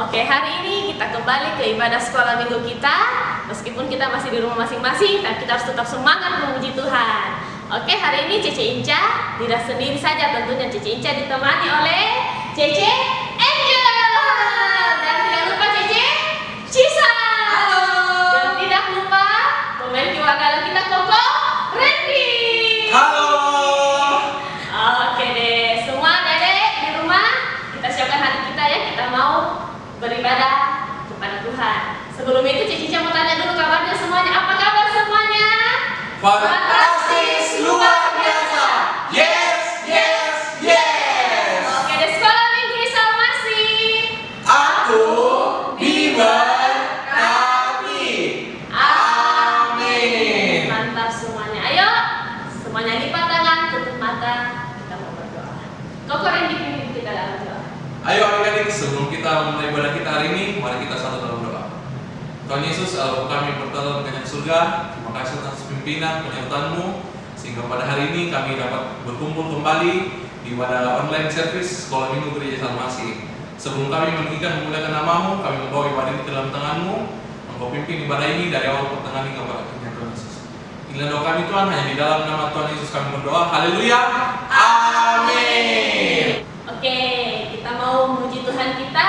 Oke, hari ini kita kembali ke ibadah sekolah minggu kita. Meskipun kita masih di rumah masing-masing, tapi kita harus tetap semangat memuji Tuhan. Oke, hari ini Cece Inca tidak sendiri saja tentunya. Cece Inca ditemani oleh Cece Angel. Dan tidak lupa Cece Cisa. Halo. Dan tidak lupa pemain kewagalan kita Koko Randy. Halo. Oke deh, semua dedek di rumah kita siapkan hati kita ya, kita mau beribadah kepada Tuhan. Sebelum itu Cici mau tanya dulu kabarnya semuanya. Apa kabar semuanya? Fantastis, luar biasa. Yes, yes, yes. Oke deh, sekolah minggu Salmasi. Aku diberkati. Amin. Mantap semuanya. Ayo, semuanya lipat tangan, tutup mata, kita mau berdoa. Koko Randy pimpin kita dalam doa. Ayo adik-adik, sebelum kita mulai ibadah kita hari ini, mari kita satu dalam doa. Tuhan Yesus, Allah kami bertolong kenyang surga. Terima kasih atas pimpinan penyertaan-Mu, sehingga pada hari ini kami dapat berkumpul kembali di ibadah online service Sekolah Minggu Gereja Salmasi. Sebelum kami meninggikan memuliakan nama-Mu, kami membawa ibadah ini ke dalam tangan-Mu. Engkau pimpin ibadah ini dari awal pertengahan hingga pada akhirnya, Tuhan Yesus. Inilah doa kami Tuhan, hanya di dalam nama Tuhan Yesus kami berdoa. Haleluya. Amin. Oke, kita mau memuji Tuhan kita.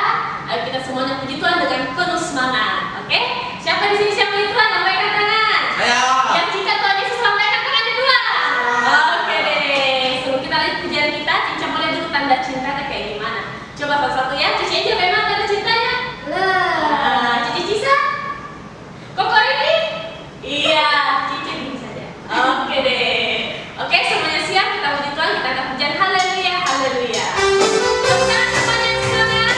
Ayo kita semuanya puji Tuhan dengan penuh semangat. Oke? Siapa di sini siapa puji Tuhan? Lambaikan tangan. Saya. Yang cinta Tuhan Yesus lambaikan tangan kedua. Oke deh. Sebelum kita lanjut pujian kita, Cica boleh dulu tanda cintanya kayak gimana? Coba satu-satu ya. Cici aja memang tanda cintanya. Cici Cisa. Koko Randy? Iya, Cici dulu saja. Oke deh. Oke, semuanya siap, kita puji Tuhan, kita akan pujian haleluya, haleluya. Tepuk tangan semuanya, silakan.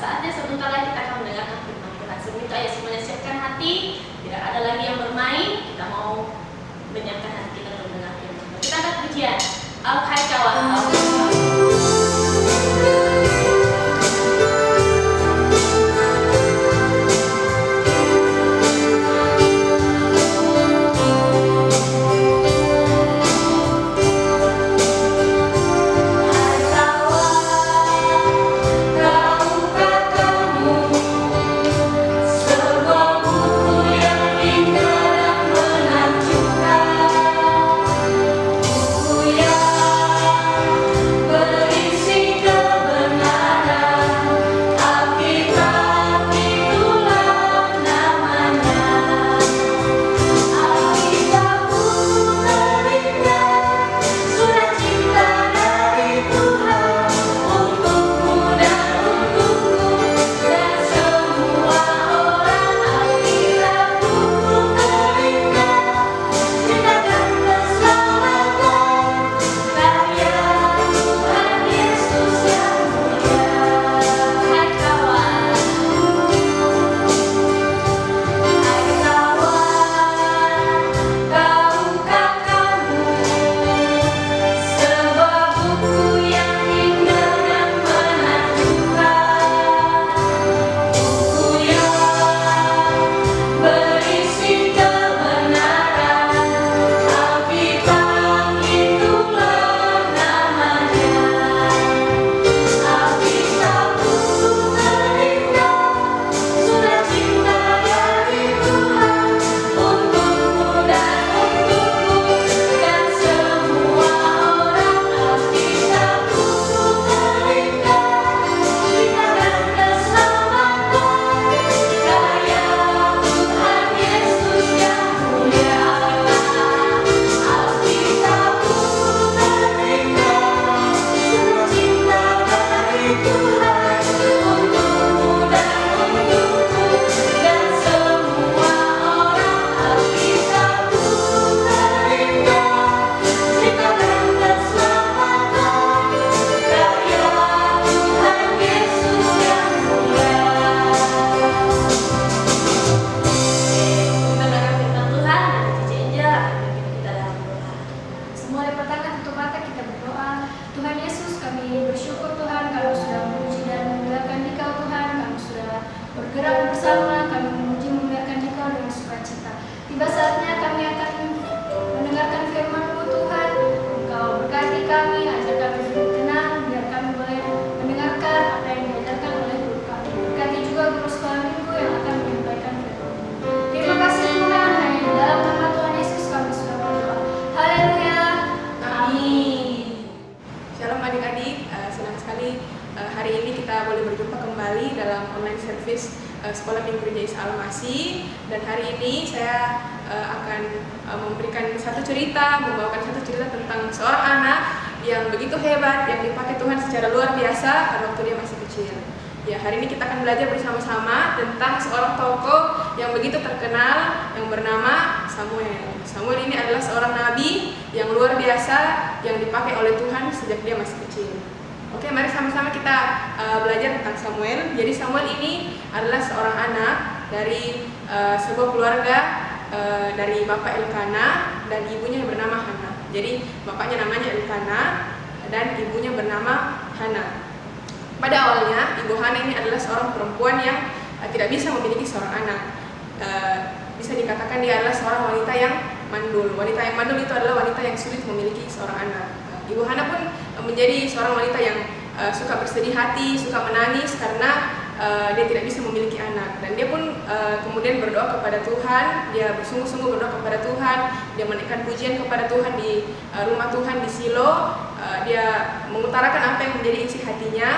saatnya sebentar lagi kita akan mendengarkan firman Tuhan. Sebelum itu ayo semuanya siapkan hati, tidak ada lagi yang bermain, kita mau menyiapkan hati kita untuk mendengar firman Tuhan. Kita akan pujian. Hai kawan. Sekolah Minggu Gereja Isa Al-Masih, dan hari ini saya akan memberikan satu cerita, membawakan satu cerita tentang seorang anak yang begitu hebat, yang dipakai Tuhan secara luar biasa pada waktu dia masih kecil. Ya, hari ini kita akan belajar bersama-sama tentang seorang tokoh yang begitu terkenal yang bernama Samuel. Samuel ini adalah seorang nabi yang luar biasa yang dipakai oleh Tuhan sejak dia masih kecil. Oke, mari sama-sama kita belajar tentang Samuel. Jadi Samuel ini adalah seorang anak dari sebuah keluarga dari bapak Elkana dan ibunya yang bernama Hana. Jadi bapaknya namanya Elkana dan ibunya bernama Hana. Pada awalnya ibu Hana ini adalah seorang perempuan yang tidak bisa memiliki seorang anak. Bisa dikatakan dia adalah seorang wanita yang mandul. Wanita yang mandul itu adalah wanita yang sulit memiliki seorang anak. Ibu Hana pun menjadi seorang wanita yang suka bersedih hati, suka menangis karena dia tidak bisa memiliki anak. Dan dia pun kemudian berdoa kepada Tuhan, dia bersungguh-sungguh berdoa kepada Tuhan, dia menaikkan pujian kepada Tuhan di rumah Tuhan di Silo. Dia mengutarakan apa yang menjadi isi hatinya,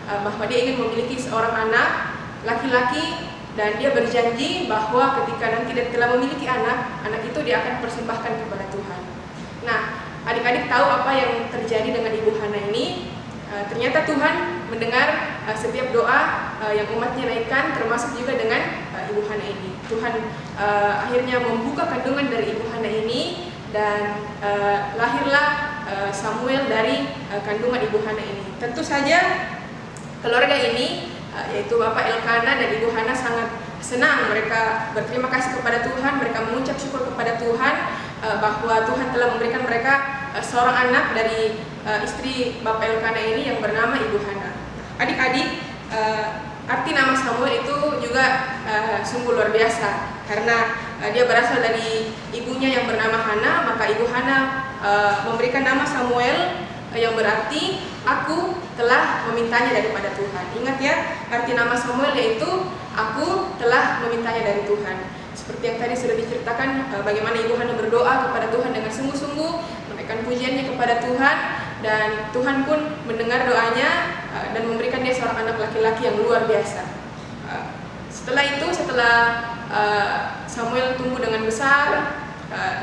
bahwa dia ingin memiliki seorang anak laki-laki, dan dia berjanji bahwa ketika nanti dia telah memiliki anak, anak itu dia akan persembahkan kepada Tuhan. Nah, adik-adik tahu apa yang terjadi dengan Ibu Hana ini? Ternyata Tuhan mendengar setiap doa yang umatnya naikkan, termasuk juga dengan Ibu Hana ini. Tuhan akhirnya membuka kandungan dari Ibu Hana ini, dan lahirlah Samuel dari kandungan Ibu Hana ini. Tentu saja keluarga ini yaitu Bapak Elkana dan Ibu Hana sangat senang. Mereka berterima kasih kepada Tuhan, mereka mengucap syukur kepada Tuhan bahwa Tuhan telah memberikan mereka seorang anak dari istri Bapak Elkana ini yang bernama Ibu Hana. Adik-adik, arti nama Samuel itu juga sungguh luar biasa karena dia berasal dari ibunya yang bernama Hana, maka Ibu Hana memberikan nama Samuel yang berarti aku telah memintanya daripada Tuhan. Ingat ya, arti nama Samuel yaitu aku telah memintanya dari Tuhan. Seperti yang tadi sudah diceritakan bagaimana Ibu Hana berdoa kepada Tuhan dengan sungguh-sungguh, menaikkan pujiannya kepada Tuhan, dan Tuhan pun mendengar doanya dan memberikan dia seorang anak laki-laki yang luar biasa. Setelah itu, setelah Samuel tumbuh dengan besar,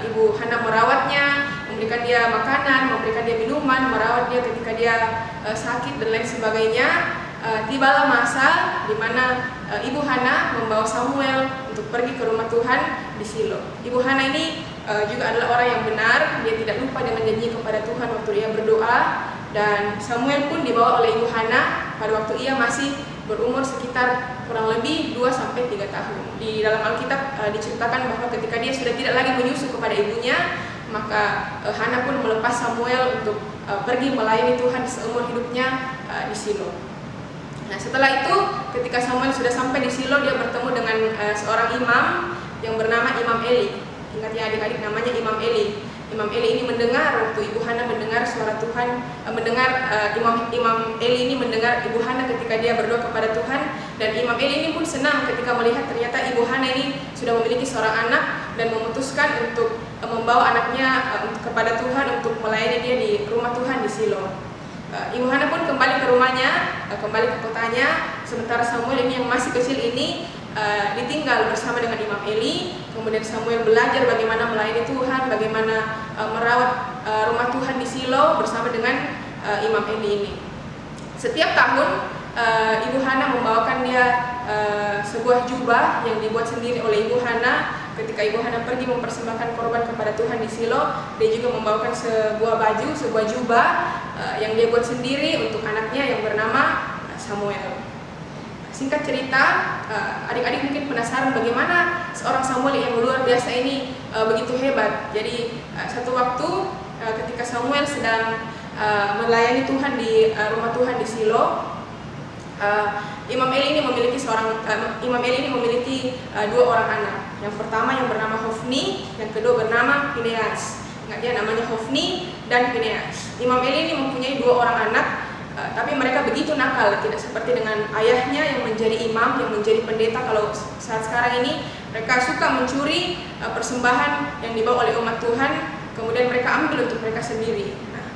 Ibu Hana merawatnya, memberikan dia makanan, memberikan dia minuman, merawat dia ketika dia sakit dan lain sebagainya. Tibalah masa di mana Ibu Hana membawa Samuel untuk pergi ke rumah Tuhan di Silo. Ibu Hana ini juga adalah orang yang benar, dia tidak lupa dengan janji kepada Tuhan waktu dia berdoa, dan Samuel pun dibawa oleh Ibu Hana pada waktu ia masih berumur sekitar kurang lebih 2-3 tahun. Di dalam Alkitab diceritakan bahwa ketika dia sudah tidak lagi menyusu kepada ibunya, maka Hana pun melepas Samuel untuk pergi melayani Tuhan seumur hidupnya di Silo. Nah, setelah itu ketika Samuel sudah sampai di Silo, dia bertemu dengan seorang imam yang bernama Imam Eli. Ingat ya adik-adik, namanya Imam Eli. Imam Eli ini mendengar waktu Ibu Hana mendengar suara Tuhan, Imam Eli ini mendengar Ibu Hana ketika dia berdoa kepada Tuhan, dan Imam Eli ini pun senang ketika melihat ternyata Ibu Hana ini sudah memiliki seorang anak dan memutuskan untuk membawa anaknya kepada Tuhan untuk melayani dia di rumah Tuhan di Silo. Ibu Hana pun kembali ke rumahnya, kembali ke kotanya, sementara Samuel ini yang masih kecil ini ditinggal bersama dengan Imam Eli. Kemudian Samuel belajar bagaimana melayani Tuhan, bagaimana merawat rumah Tuhan di Silo bersama dengan Imam Eli ini. Setiap tahun Ibu Hana membawakan dia sebuah jubah yang dibuat sendiri oleh Ibu Hana. Ketika Ibu Hana pergi mempersembahkan korban kepada Tuhan di Silo, dia juga membawakan sebuah baju, sebuah jubah yang dia buat sendiri untuk anaknya yang bernama Samuel. Singkat cerita, adik-adik mungkin penasaran bagaimana seorang Samuel yang luar biasa ini begitu hebat. Jadi satu waktu ketika Samuel sedang melayani Tuhan di rumah Tuhan di Silo, Imam Eli ini memiliki dua orang anak. Yang pertama yang bernama Hofni, yang kedua bernama Fineas. Ingat ya, namanya Hofni dan Fineas. Imam Eli ini mempunyai dua orang anak. Tapi mereka begitu nakal, tidak seperti dengan ayahnya yang menjadi imam, yang menjadi pendeta. Kalau saat sekarang ini mereka suka mencuri persembahan yang dibawa oleh umat Tuhan, kemudian mereka ambil untuk mereka sendiri. Nah,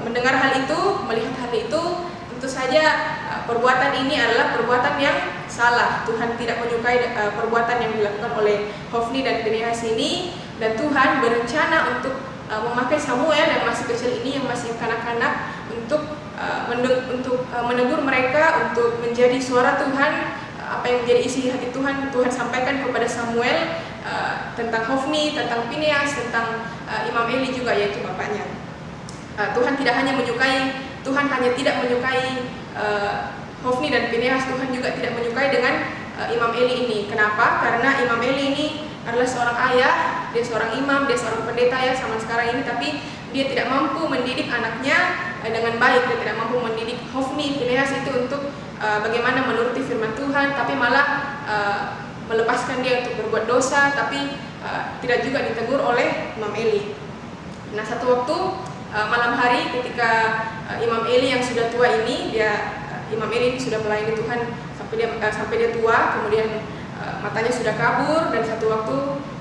mendengar hal itu, melihat hal itu, tentu saja perbuatan ini adalah perbuatan yang salah. Tuhan tidak menyukai perbuatan yang dilakukan oleh Hofni dan Fineas ini, dan Tuhan berencana untuk memakai Samuel yang masih kecil ini, yang masih kanak-kanak, untuk menegur mereka, untuk menjadi suara Tuhan. Apa yang menjadi isi hati Tuhan, Tuhan sampaikan kepada Samuel tentang Hofni, tentang Fineas, tentang Imam Eli juga, yaitu bapaknya. Tuhan tidak hanya tidak menyukai Hofni dan Fineas, Tuhan juga tidak menyukai dengan Imam Eli ini. Kenapa? Karena Imam Eli ini adalah seorang ayah, dia seorang imam, dia seorang pendeta ya zaman sekarang ini, tapi dia tidak mampu mendidik anaknya dengan baik. Dia tidak mampu mendidik Hofni, Fineas itu untuk bagaimana menuruti firman Tuhan, tapi malah melepaskan dia untuk berbuat dosa, tapi tidak juga ditegur oleh Imam Eli. Nah, satu waktu malam hari ketika Imam Eli yang sudah tua ini, Imam Eli ini sudah melayani Tuhan sampai dia tua, kemudian matanya sudah kabur, dan satu waktu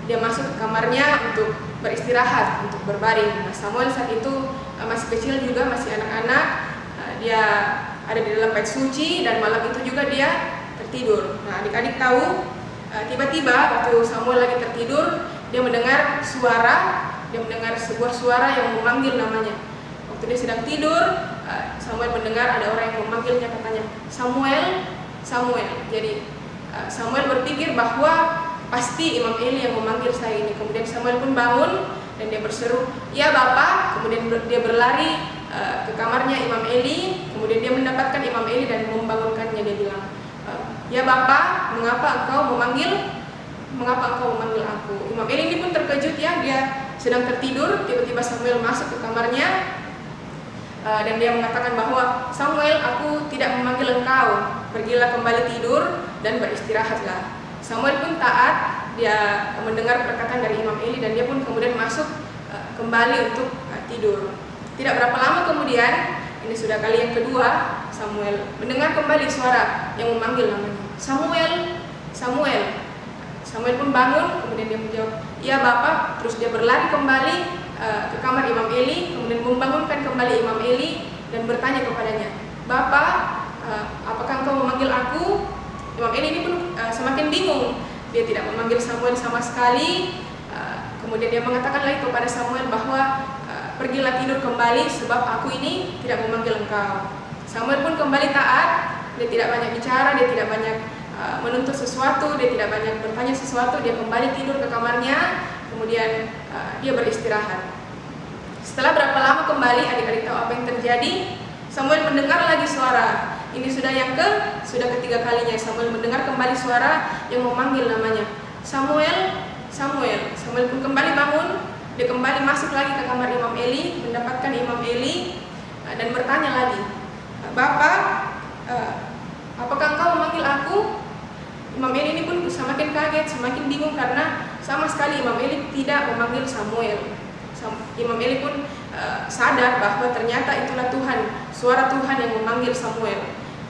dia masuk ke kamarnya untuk beristirahat, untuk berbaring. Nah, Samuel saat itu masih kecil juga, masih anak-anak. Dia ada di dalam bait suci, dan malam itu juga dia tertidur. Nah, adik-adik tahu, tiba-tiba waktu Samuel lagi tertidur, dia mendengar sebuah suara yang memanggil namanya. Waktu dia sedang tidur, Samuel mendengar ada orang yang memanggilnya, katanya, "Samuel, Samuel." Jadi Samuel berpikir bahwa pasti Imam Eli yang memanggil saya ini. Kemudian Samuel pun bangun dan dia berseru, "Ya Bapak." Kemudian dia berlari ke kamarnya Imam Eli. Kemudian dia mendapatkan Imam Eli dan membangunkannya. Dia bilang, mengapa engkau memanggil aku?" Imam Eli ini pun terkejut ya, dia sedang tertidur, tiba-tiba Samuel masuk ke kamarnya dan dia mengatakan bahwa, "Samuel, aku tidak memanggil engkau, pergilah kembali tidur dan beristirahatlah." Samuel pun taat, dia mendengar perkataan dari Imam Eli dan dia pun kemudian masuk kembali untuk tidur. Tidak berapa lama kemudian, ini sudah kali yang kedua, Samuel mendengar kembali suara yang memanggil namanya, "Samuel, Samuel." Samuel pun bangun, kemudian dia menjawab, "Iya Bapak." Terus dia berlari kembali ke kamar Imam Eli, kemudian membangunkan kembali Imam Eli dan bertanya kepadanya, "Bapak, apakah engkau memanggil aku?" Imam Eli ini pun semakin bingung, dia tidak memanggil Samuel sama sekali. Kemudian dia mengatakan lagi kepada Samuel bahwa, "Pergilah tidur kembali sebab aku ini tidak memanggil engkau." Samuel pun kembali taat, dia tidak banyak bicara, dia tidak banyak menuntut sesuatu, dia tidak banyak bertanya sesuatu, dia kembali tidur ke kamarnya, kemudian dia beristirahat. Setelah berapa lama kembali, adik-adik tahu apa yang terjadi? Samuel mendengar lagi suara. Ini sudah ketiga kalinya Samuel mendengar kembali suara yang memanggil namanya, "Samuel, Samuel." Samuel pun kembali bangun, dia kembali masuk lagi ke kamar Imam Eli, mendapatkan Imam Eli dan bertanya lagi, "Bapak, apakah engkau memanggil aku?" Imam Eli ini pun semakin kaget, semakin bingung karena sama sekali Imam Eli tidak memanggil Samuel. Imam Eli pun sadar bahwa ternyata itulah Tuhan, suara Tuhan yang memanggil Samuel.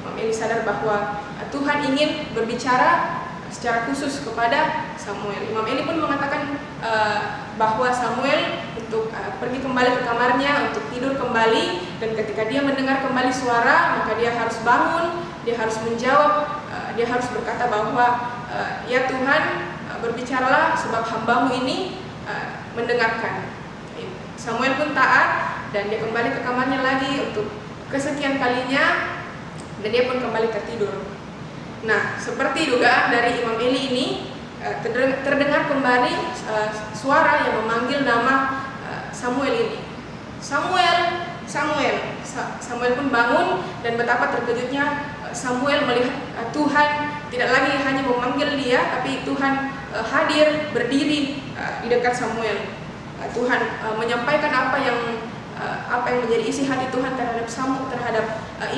Imam Eli sadar bahwa Tuhan ingin berbicara secara khusus kepada Samuel. Imam Eli pun mengatakan bahwa Samuel untuk pergi kembali ke kamarnya untuk tidur kembali, dan ketika dia mendengar kembali suara maka dia harus bangun, dia harus menjawab, dia harus berkata bahwa, "Ya Tuhan, berbicaralah sebab hambamu ini mendengarkan." Samuel pun taat dan dia kembali ke kamarnya lagi untuk kesekian kalinya dan dia pun kembali tertidur. Nah, seperti dugaan dari Imam Eli ini, terdengar kembali suara yang memanggil nama Samuel ini. "Samuel, Samuel." Samuel pun bangun dan betapa terkejutnya Samuel melihat Tuhan tidak lagi hanya memanggil dia, tapi Tuhan hadir berdiri di dekat Samuel. Tuhan menyampaikan apa yang menjadi isi hati Tuhan terhadap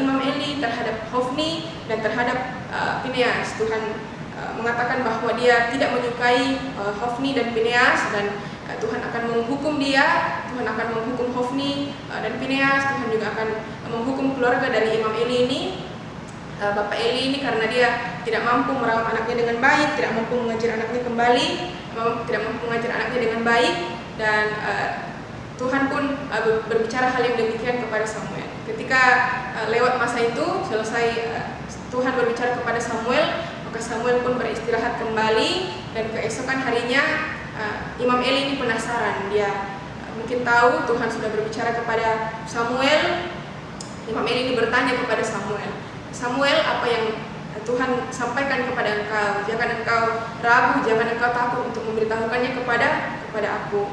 Imam Eli, terhadap Hofni dan terhadap Fineas. Tuhan mengatakan bahwa dia tidak menyukai Hofni dan Fineas, dan Tuhan akan menghukum dia, Tuhan akan menghukum Hofni dan Fineas. Tuhan juga akan menghukum keluarga dari Imam Eli ini, Bapak Eli ini, karena dia tidak mampu merawat anaknya dengan baik, tidak mampu mengajar anaknya dengan baik, dan Tuhan pun berbicara hal yang demikian kepada Samuel. Ketika lewat masa itu selesai, Tuhan berbicara kepada Samuel, maka Samuel pun beristirahat kembali, dan keesokan harinya Imam Eli ini penasaran, dia mungkin tahu Tuhan sudah berbicara kepada Samuel. Imam Eli ini bertanya kepada Samuel, "Samuel, apa yang Tuhan sampaikan kepada engkau? Jangan engkau ragu, jangan engkau takut untuk memberitahukannya kepada aku."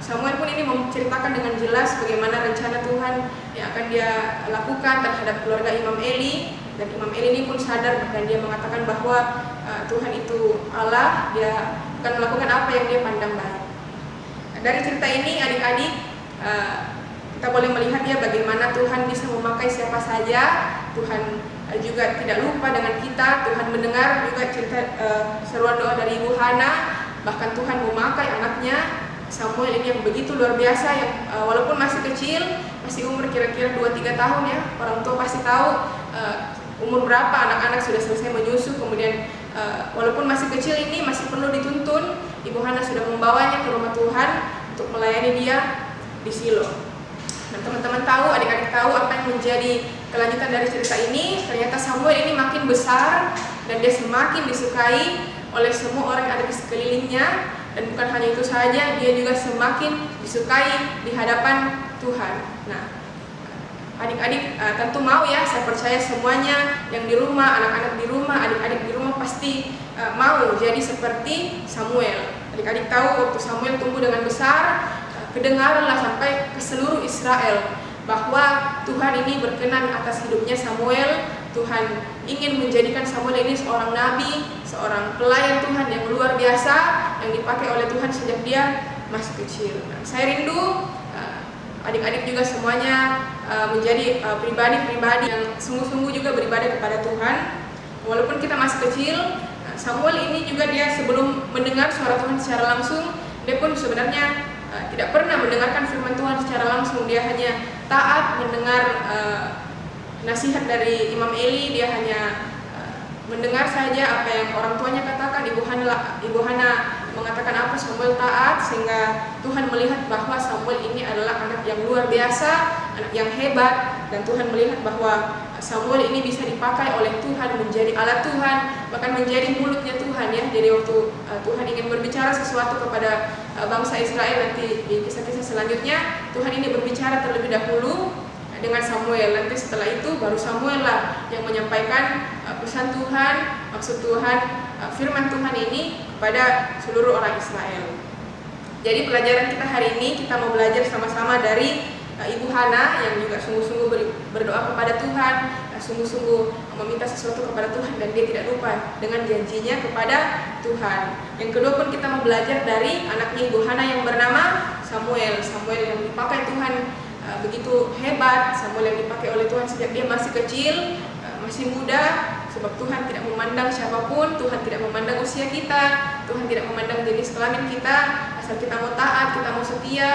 Samuel pun ini menceritakan dengan jelas bagaimana rencana Tuhan yang akan dia lakukan terhadap keluarga Imam Eli, dan Imam Eli ini pun sadar dan dia mengatakan bahwa Tuhan itu Allah, dia akan melakukan apa yang dia pandang baik. Dari cerita ini adik-adik, kita boleh melihat ya bagaimana Tuhan bisa memakai siapa saja. Tuhan juga tidak lupa dengan kita. Tuhan mendengar juga cerita seruan doa dari Ibu Hana. Bahkan Tuhan memakai anaknya Samuel ini yang begitu luar biasa, yang walaupun masih kecil, masih umur kira-kira 2-3 tahun ya. Orang tua pasti tahu umur berapa anak-anak sudah selesai menyusu. Kemudian walaupun masih kecil ini masih perlu dituntun. Ibu Hana sudah membawanya ke rumah Tuhan untuk melayani dia di Silo. Dan teman-teman tahu, adik-adik tahu apa yang menjadi kelanjutan dari cerita ini. Ternyata Samuel ini makin besar dan dia semakin disukai oleh semua orang yang ada di sekelilingnya. Dan bukan hanya itu saja, dia juga semakin disukai di hadapan Tuhan. Nah, adik-adik tentu mau ya, saya percaya semuanya yang di rumah, anak-anak di rumah, adik-adik di rumah pasti mau jadi seperti Samuel. Adik-adik tahu waktu Samuel tumbuh dengan besar, kedengaranlah sampai ke seluruh Israel bahwa Tuhan ini berkenan atas hidupnya Samuel, Tuhan ingin menjadikan Samuel ini seorang nabi, seorang pelayan Tuhan yang luar biasa, yang dipakai oleh Tuhan sejak dia masih kecil. Nah, saya rindu adik-adik juga semuanya menjadi pribadi-pribadi yang sungguh-sungguh juga beribadah kepada Tuhan. Walaupun kita masih kecil, Samuel ini juga dia sebelum mendengar suara Tuhan secara langsung, dia pun sebenarnya tidak pernah mendengarkan firman Tuhan secara langsung. Dia hanya taat mendengar nasihat dari Imam Eli. Dia hanya mendengar saja apa yang orang tuanya katakan. Ibu Hana mengatakan apa, Samuel taat, sehingga Tuhan melihat bahwa Samuel ini adalah anak yang luar biasa, anak yang hebat, dan Tuhan melihat bahwa Samuel ini bisa dipakai oleh Tuhan menjadi alat Tuhan, bahkan menjadi mulutnya Tuhan ya. Jadi waktu Tuhan ingin berbicara sesuatu kepada bangsa Israel nanti di kisah-kisah selanjutnya, Tuhan ini berbicara terlebih dahulu dengan Samuel. Nanti setelah itu baru Samuel lah yang menyampaikan pesan Tuhan, maksud Tuhan, firman Tuhan ini kepada seluruh orang Israel. Jadi pelajaran kita hari ini kita mau belajar sama-sama dari Ibu Hana yang juga sungguh-sungguh berdoa kepada Tuhan, sungguh-sungguh meminta sesuatu kepada Tuhan, dan dia tidak lupa dengan janjinya kepada Tuhan. Yang kedua pun kita mau belajar dari anaknya Ibu Hana yang bernama Samuel. Samuel yang dipakai Tuhan begitu hebat, Samuel yang dipakai oleh Tuhan sejak dia masih kecil, masih muda, sebab Tuhan tidak memandang siapapun, Tuhan tidak memandang usia kita, Tuhan tidak memandang jenis kelamin kita, asal kita mau taat, kita mau setia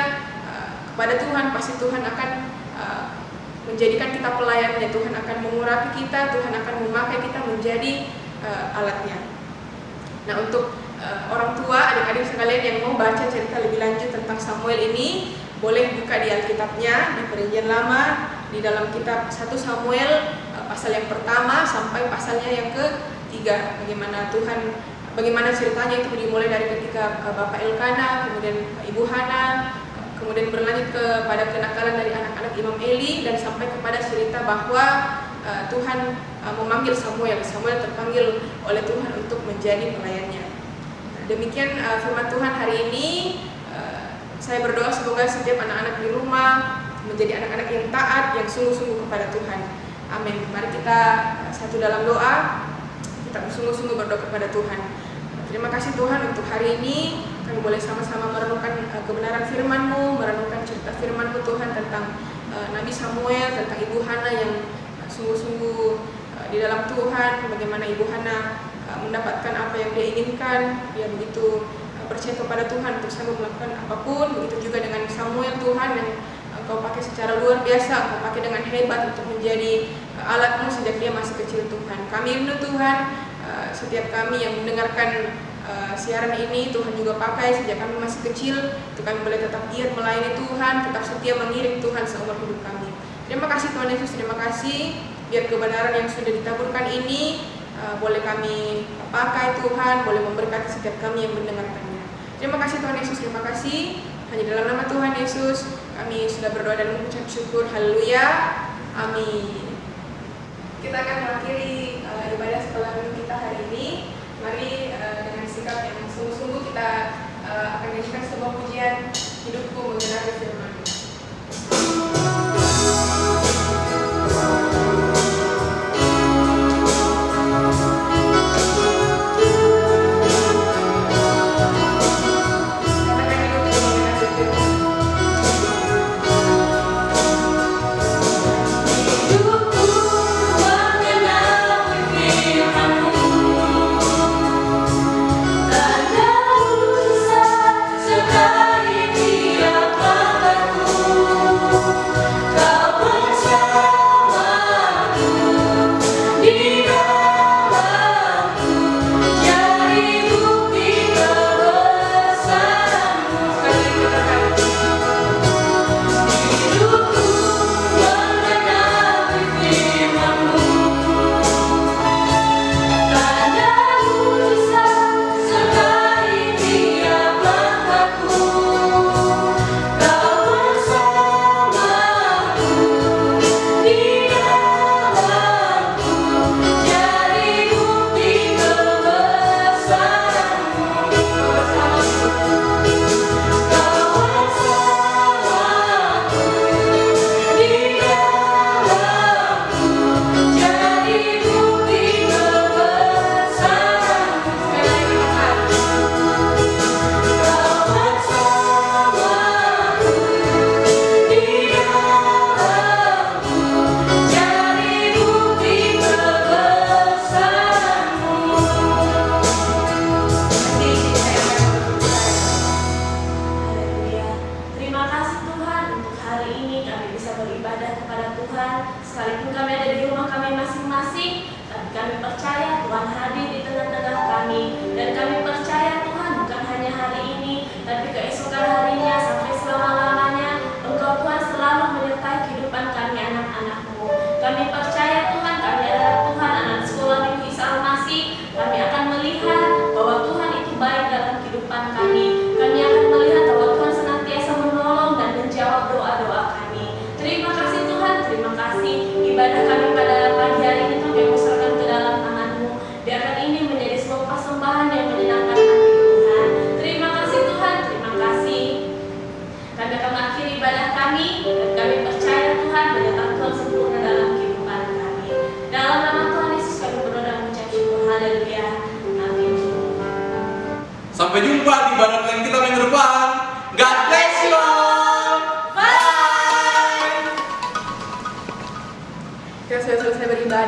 kepada Tuhan, pasti Tuhan akan menjadikan kita pelayannya. Tuhan akan mengurapi kita, Tuhan akan memakai kita menjadi alatnya. Nah, untuk orang tua, adik-adik sekalian yang mau baca cerita lebih lanjut tentang Samuel ini, boleh buka di Alkitabnya, di Perjanjian Lama, di dalam kitab 1 Samuel pasal yang pertama sampai pasalnya yang ketiga. Bagaimana ceritanya itu dimulai dari ketika Bapak Elkana, kemudian Ibu Hana, kemudian berlanjut kepada kenakalan dari anak-anak Imam Eli, dan sampai kepada cerita bahwa Tuhan memanggil Samuel. Samuel terpanggil oleh Tuhan untuk menjadi pelayannya. Demikian firman Tuhan hari ini. Saya berdoa semoga setiap anak-anak di rumah menjadi anak-anak yang taat, yang sungguh-sungguh kepada Tuhan. Amin. Mari kita satu dalam doa, kita bersungguh-sungguh berdoa kepada Tuhan. Terima kasih Tuhan untuk hari ini. Kami boleh sama-sama merenungkan kebenaran firman-Mu, merenungkan cerita firman-Mu Tuhan tentang Nabi Samuel, tentang Ibu Hana yang sungguh-sungguh di dalam Tuhan, bagaimana Ibu Hana mendapatkan apa yang dia inginkan, dia begitu percaya kepada Tuhan untuk sanggup melakukan apapun. Begitu juga dengan Samuel Tuhan yang Engkau pakai secara luar biasa, Engkau pakai dengan hebat untuk menjadi alat-Mu sejak dia masih kecil Tuhan. Kami rindu Tuhan, setiap kami yang mendengarkan siaran ini Tuhan juga pakai sejak kami masih kecil, untuk kami boleh tetap giat melayani Tuhan, tetap setia mengiring Tuhan seumur hidup kami. Terima kasih Tuhan Yesus, terima kasih biar kebenaran yang sudah ditaburkan ini boleh kami pakai Tuhan, boleh memberkati setiap kami yang mendengarkannya. Terima kasih Tuhan Yesus, terima kasih. Hanya dalam nama Tuhan Yesus kami sudah berdoa dan mengucap syukur. Haleluya, amin. Kita akan mengakhiri ibadah sekolah kita hari ini. Mari dengan sikap yang sungguh-sungguh kita akan nyanyikan sebuah pujian, Hidupku Mengenali Firman-Mu. Segala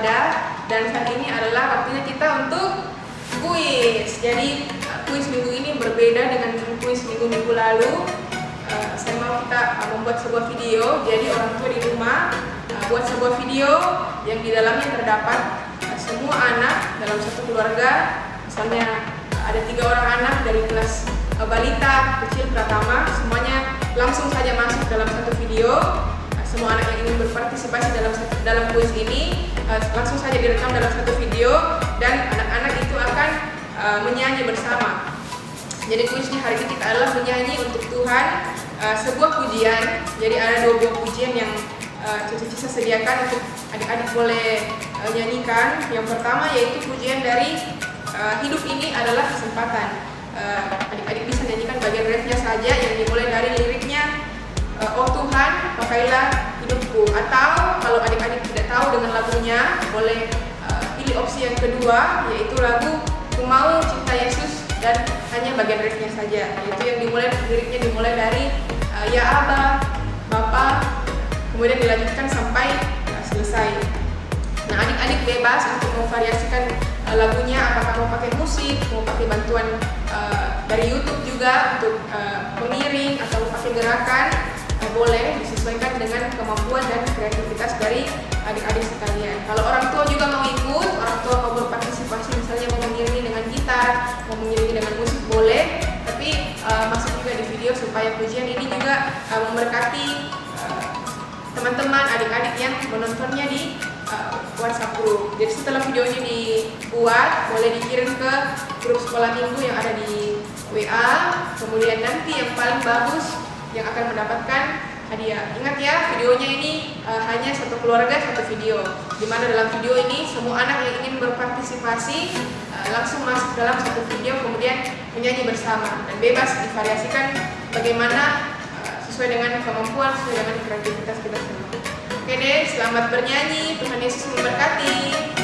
ibadah. Dan saat ini adalah waktunya kita untuk kuis. Jadi kuis minggu ini berbeda dengan kuis minggu-minggu lalu. Saya mau kita membuat sebuah video. Jadi orang tua di rumah buat sebuah video yang di dalamnya terdapat semua anak dalam satu keluarga. Misalnya ada 3 orang anak dari kelas balita, kecil, pratama, semuanya langsung saja masuk dalam satu video. Semua anak yang ingin berpartisipasi dalam kuis ini langsung saja direkam dalam satu video dan anak-anak itu akan menyanyi bersama. Jadi kuisnya hari ini kita adalah menyanyi untuk Tuhan sebuah pujian. Jadi ada 2 buah pujian yang Cici Cisa sediakan untuk adik-adik boleh nyanyikan. Yang pertama yaitu pujian dari hidup ini adalah kesempatan. Adik-adik bisa nyanyikan bagian refnya saja yang dimulai dari liriknya, oh Tuhan pakailah hidupku. Atau kalau adik-adik tidak tahu dengan lagunya, boleh pilih opsi yang kedua yaitu lagu Ku Mau Cinta Yesus dan hanya bagian refnya saja, yaitu yang liriknya dimulai dari ya Aba, Bapa, kemudian dilanjutkan sampai selesai. Nah, adik-adik bebas untuk memvariasikan lagunya, apakah mau pakai musik, mau pakai bantuan dari YouTube juga untuk pengiring atau pakai gerakan, boleh disesuaikan dengan kemampuan dan kreativitas dari adik-adik sekalian. Kalau orang tua juga mau ikut, orang tua mau berpartisipasi, misalnya mau mengiringi dengan gitar, mau mengiringi dengan musik, boleh. Tapi masuk juga di video supaya pujian ini juga memberkati teman-teman, adik-adik yang menontonnya di WhatsApp group. Jadi setelah videonya dibuat, boleh dikirim ke grup sekolah minggu yang ada di WA. Kemudian nanti yang paling bagus yang akan mendapatkan hadiah. Ingat ya, videonya ini hanya satu keluarga satu video. Dimana dalam video ini semua anak yang ingin berpartisipasi langsung masuk dalam satu video, kemudian menyanyi bersama dan bebas divariasikan bagaimana sesuai dengan kemampuan, sesuai dengan kreativitas kita semua. Oke deh, selamat bernyanyi. Tuhan Yesus memberkati.